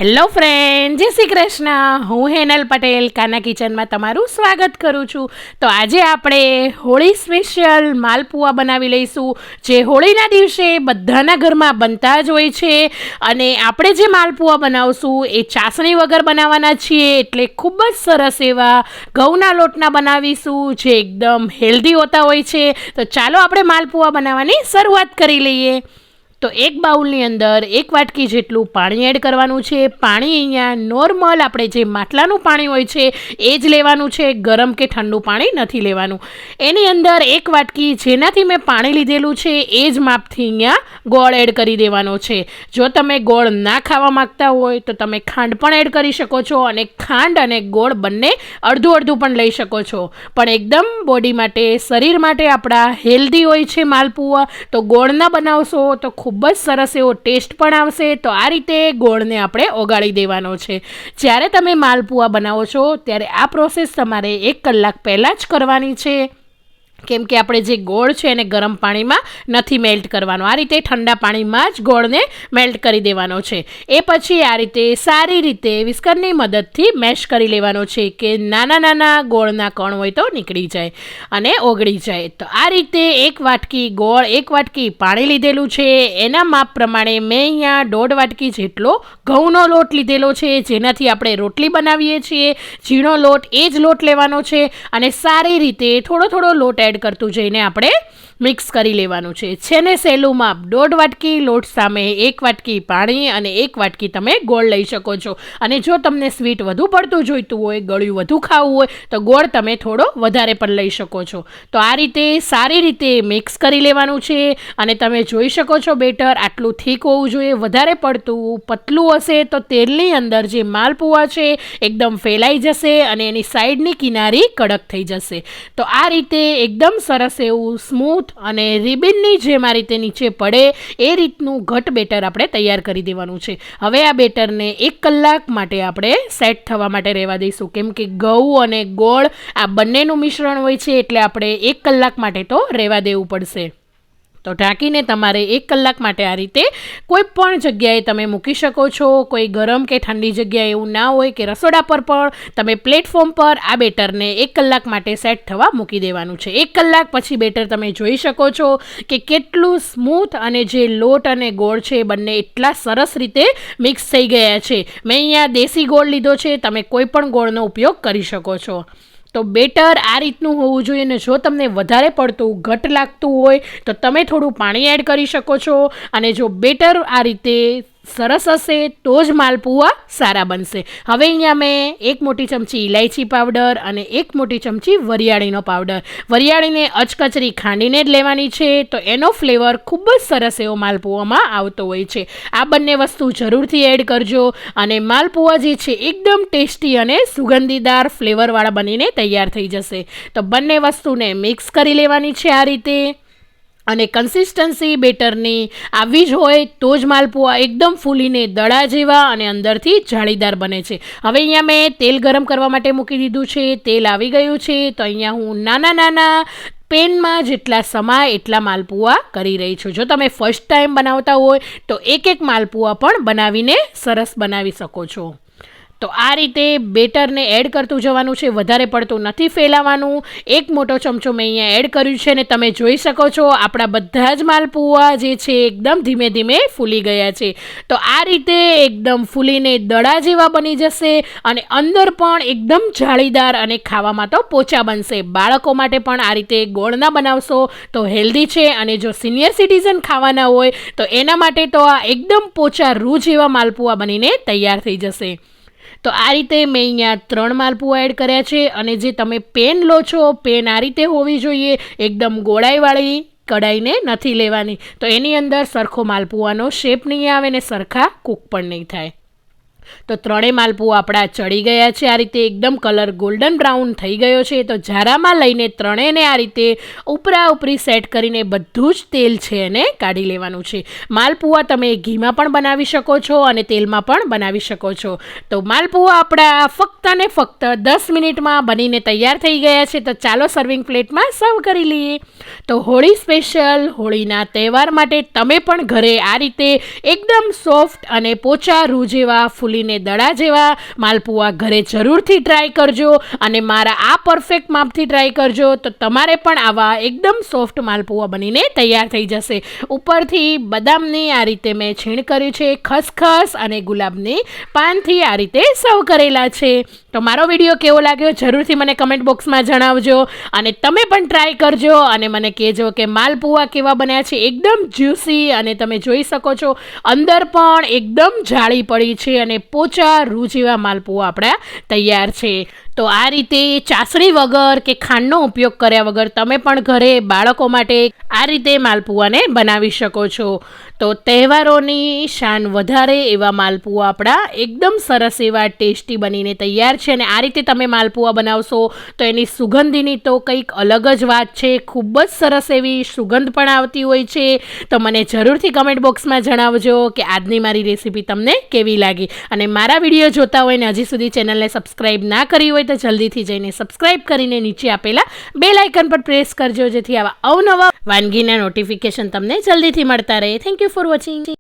Hello friend, જય શ્રી કૃષ્ણ. હું હેનલ પટેલ કાના કિચનમાં તમારું સ્વાગત કરું છું. તો આજે આપણે હોળી સ્પેશિયલ માલપુઆ બનાવી લઈશું, જે હોળીના દિવસે બધાના ઘરમાં બનતા જ હોય છે. અને આપણે જે માલપુઆ બનાવશું એ ચાસણી વગર બનાવવાના છીએ, એટલે ખૂબ જ સરસ એવા ઘઉંના લોટના બનાવીશું, જે એકદમ હેલ્ધી હોતા હોય છે. તો ચાલો આપણે માલપુઆ બનાવવાની શરૂઆત કરી લઈએ. તો એક બાઉલની અંદર 1 વાટકી જેટલું પાણી એડ કરવાનું છે. પાણી અહીંયા નોર્મલ આપણે જે માટલાનું પાણી હોય છે એ જ લેવાનું છે, ગરમ કે ઠંડુ પાણી નથી લેવાનું. એની અંદર 1 વાટકી જેનાથી મેં પાણી લીધેલું છે એ જ માપથી અહીંયા ગોળ એડ કરી દેવાનો છે. જો તમે ગોળ ના ખાવા માગતા હોય તો તમે ખાંડ પણ એડ કરી શકો છો, અને ખાંડ અને ગોળ બંને અડધું અડધું પણ લઈ શકો છો. પણ એકદમ બોડી માટે, શરીર માટે આપણા હેલ્ધી હોય છે માલપુઆ. તો ગોળના બનાવશો તો ખૂબ જ સરસ એવો ટેસ્ટ પણ આવશે. તો આ રીતે ગોળને આપણે ઓગાળી દેવાનો છે. જ્યારે તમે માલપુઆ બનાવો છો ત્યારે આ પ્રોસેસ તમારે 1 કલાક પહેલાં જ કરવાની છે, કેમ કે આપણે જે ગોળ છે એને ગરમ પાણીમાં નથી મેલ્ટ કરવાનો. આ રીતે ઠંડા પાણીમાં જ ગોળને મેલ્ટ કરી દેવાનો છે. એ પછી આ રીતે સારી રીતે વિસ્કરની મદદથી મેશ કરી લેવાનો છે, કે નાના નાના ગોળના કણ હોય તો નીકળી જાય અને ઓગળી જાય. તો આ રીતે 1 વાટકી ગોળ, 1 વાટકી પાણી લીધેલું છે. એના માપ પ્રમાણે મેં અહીંયા 1.5 વાટકી જેટલો ઘઉંનો લોટ લીધેલો છે, જેનાથી આપણે રોટલી બનાવીએ છીએ. ઝીણો લોટ, એ જ લોટ લેવાનો છે, અને સારી રીતે થોડો લોટ એડ કરતું જઈને આપણે મિક્સ કરી લેવાનું છે. ને સહેલું માપ 1.5 વાટકી લોટ સામે 1 વાટકી પાણી અને 1 વાટકી તમે ગોળ લઈ શકો છો. અને જો તમને સ્વીટ વધુ પડતું જોઈતું હોય, ગળ્યું વધુ ખાવું હોય, તો ગોળ તમે થોડો વધારે પણ લઈ શકો છો. તો આ રીતે સારી રીતે મિક્સ કરી લેવાનું છે. અને તમે જોઈ શકો છો બેટર આટલું થીક હોવું જોઈએ. વધારે પડતું પતલું હશે તો તેલની અંદર જે માલપુઆ છે એકદમ ફેલાઈ જશે અને એની સાઈડની કિનારી કડક થઈ જશે. તો આ રીતે એકદમ સરસ એવું સ્મૂથ અને રિબિનની જેમ આ રીતે નીચે પડે એ રીતનું ઘટ બેટર આપણે તૈયાર કરી દેવાનું છે. હવે આ બેટરને 1 કલાક માટે આપણે સેટ થવા માટે રહેવા દઈશું, કેમ કે ઘઉં અને ગોળ આ બંનેનું મિશ્રણ હોય છે, એટલે આપણે 1 કલાક માટે તો રહેવા દેવું પડશે. તો ઢાંકીને તમારે 1 કલાક માટે આ રીતે કોઈ પણ જગ્યાએ તમે મૂકી શકો છો. કોઈ ગરમ કે ઠંડી જગ્યાએ એવું ના હોય, કે રસોડા પર પણ તમે પ્લેટફોર્મ પર આ બેટરને 1 કલાક માટે સેટ થવા મૂકી દેવાનું છે. 1 કલાક પછી બેટર તમે જોઈ શકો છો કે કેટલું સ્મૂથ, અને જે લોટ અને ગોળ છે બંને એટલા સરસ રીતે મિક્સ થઈ ગયા છે. મેં અહીંયા દેશી ગોળ લીધો છે, તમે કોઈ પણ ગોળનો ઉપયોગ કરી શકો છો. તો બેટર આ રીતનું હોવું જોઈએ. ને જો તમને વધારે પડતું ઘટ લાગતું હોય તો તમે થોડું પાણી એડ કરી શકો છો. અને જો બેટર આ રીતે સરસ હશે તો જ માલપુઆ સારા બનશે. હવે અહીંયા મેં 1 મોટી ચમચી ઇલાયચી પાવડર અને 1 મોટી ચમચી વરિયાળીનો પાવડર, વરિયાળીને અચકચરી ખાંડીને જ લેવાની છે. તો એનો ફ્લેવર ખૂબ જ સરસ એવો માલપુઆમાં આવતો હોય છે. આ બંને વસ્તુ જરૂરથી એડ કરજો, અને માલપુઆ જે છે એકદમ ટેસ્ટી અને સુગંધીદાર ફ્લેવરવાળા બનીને તૈયાર થઈ જશે. તો બંને વસ્તુને મિક્સ કરી લેવાની છે આ રીતે. અને કન્સિસ્ટન્સી બેટરની આવી જ હોય તો જ માલપુઆ એકદમ ફૂલીને દડા જેવા અને અંદરથી જાળીદાર બને છે. હવે અહીંયા મેં તેલ ગરમ કરવા માટે મૂકી દીધું છે. તેલ આવી ગયું છે. તો અહીંયા હું નાના પેનમાં જેટલા સમાય એટલા માલપુઆ કરી રહી છું. જો તમે ફર્સ્ટ ટાઈમ બનાવતા હોય તો એક માલપુઆ પણ બનાવીને સરસ બનાવી શકો છો. તો આ રીતે બેટરને એડ કરતું જવાનું છે, વધારે પડતું નથી ફેલાવાનું. 1 મોટો ચમચો મેં અહીંયા એડ કર્યું છે, અને તમે જોઈ શકો છો આપણા બધા જ માલપુઆ જે છે એકદમ ધીમે ધીમે ફૂલી ગયા છે. તો આ રીતે એકદમ ફૂલીને દડા જેવા બની જશે, અને અંદર પણ એકદમ જાળીદાર અને ખાવામાં તો પોચા બનશે. બાળકો માટે પણ આ રીતે ગોળના બનાવશો તો હેલ્ધી છે, અને જો સિનિયર સિટીઝન ખાવાના હોય તો એના માટે તો આ એકદમ પોચા રૂ જેવા માલપુઆ બનીને તૈયાર થઈ જશે. તો આ રીતે મેં અહીંયા 3 માલપુઆ એડ કર્યા છે. અને જે તમે પેન લો છો, પેન આ રીતે હોવી જોઈએ, એકદમ ગોળાઈવાળી કડાઈને નથી લેવાની. તો એની અંદર સરખો માલપુઆનો શેપ નહીં આવે ને સરખા કૂક પણ નહીં થાય. તો 3 માલપુઆ આપણા ચડી ગયા છે. આ રીતે એકદમ કલર ગોલ્ડન બ્રાઉન થઈ ગયો છે. તો ઝારામાં લઈને 3ને આ રીતે ઉપરા ઉપરી સેટ કરીને બધું જ તેલ છે એને કાઢી લેવાનું છે. માલપુઆ તમે ઘીમાં પણ બનાવી શકો છો અને તેલમાં પણ બનાવી શકો છો. તો માલપુઆ આપણા ફક્ત ને ફક્ત 10 મિનિટમાં બનીને તૈયાર થઈ ગયા છે. તો ચાલો સર્વિંગ પ્લેટમાં સર્વ કરી લઈએ. તો હોળી સ્પેશિયલ, હોળીના તહેવાર માટે તમે પણ ઘરે આ રીતે એકદમ સોફ્ટ અને પોચા રૂ જેવા ફૂલ ફૂલીને દડા જેવા માલપુઆ ઘરે જરૂરથી ટ્રાય કરજો અને મારા આ પરફેક્ટ માપથી ટ્રાય કરજો તો તમારે પણ આવા એકદમ સોફ્ટ માલપુઆ બનીને તૈયાર થઈ જશે. ઉપરથી બદામની આ રીતે મેં છીણ કર્યું છે, ખસખસ અને ગુલાબની પાનથી આ રીતે સર્વ કરેલા છે. તો મારો વિડીયો કેવો લાગ્યો જરૂરથી મને કમેન્ટ બોક્સમાં જણાવજો અને તમે પણ ટ્રાય કરજો અને મને કહેજો કે માલપુઆ કેવા બન્યા છે. એકદમ જ્યુસી અને તમે જોઈ શકો છો અંદર પણ એકદમ જાળી પડી છે અને પોચા રૂ જેવા માલપુઆ આપણા તૈયાર છે. તો આ રીતે ચાસણી વગર કે ખાંડનો ઉપયોગ કર્યા વગર તમે પણ ઘરે બાળકો માટે આ રીતે માલપુઆને બનાવી શકો છો. તો તહેવારોની શાન વધારે એવા માલપુઆ આપણા એકદમ સરસ એવા ટેસ્ટી બનીને તૈયાર છે અને આ રીતે તમે માલપુઆ બનાવશો તો એની સુગંધીની તો કંઈક અલગ જ વાત છે. ખૂબ જ સરસ એવી સુગંધ પણ આવતી હોય છે. તો મને જરૂરથી કમેન્ટ બોક્સમાં જણાવજો કે આજની મારી રેસીપી તમને કેવી લાગી અને મારા વિડીયો જોતા હોય ને હજી સુધી ચેનલને સબસ્ક્રાઈબ ના કરી હોય તો જલ્દીથી જઈને સબસ્ક્રાઈબ કરીને નીચે આપેલા બેલ આઇકન પર પ્રેસ કરજો જેથી આવા અવનવા વાનગીના નોટિફિકેશન તમને જલ્દીથી મળતા રહે. Thank you for watching.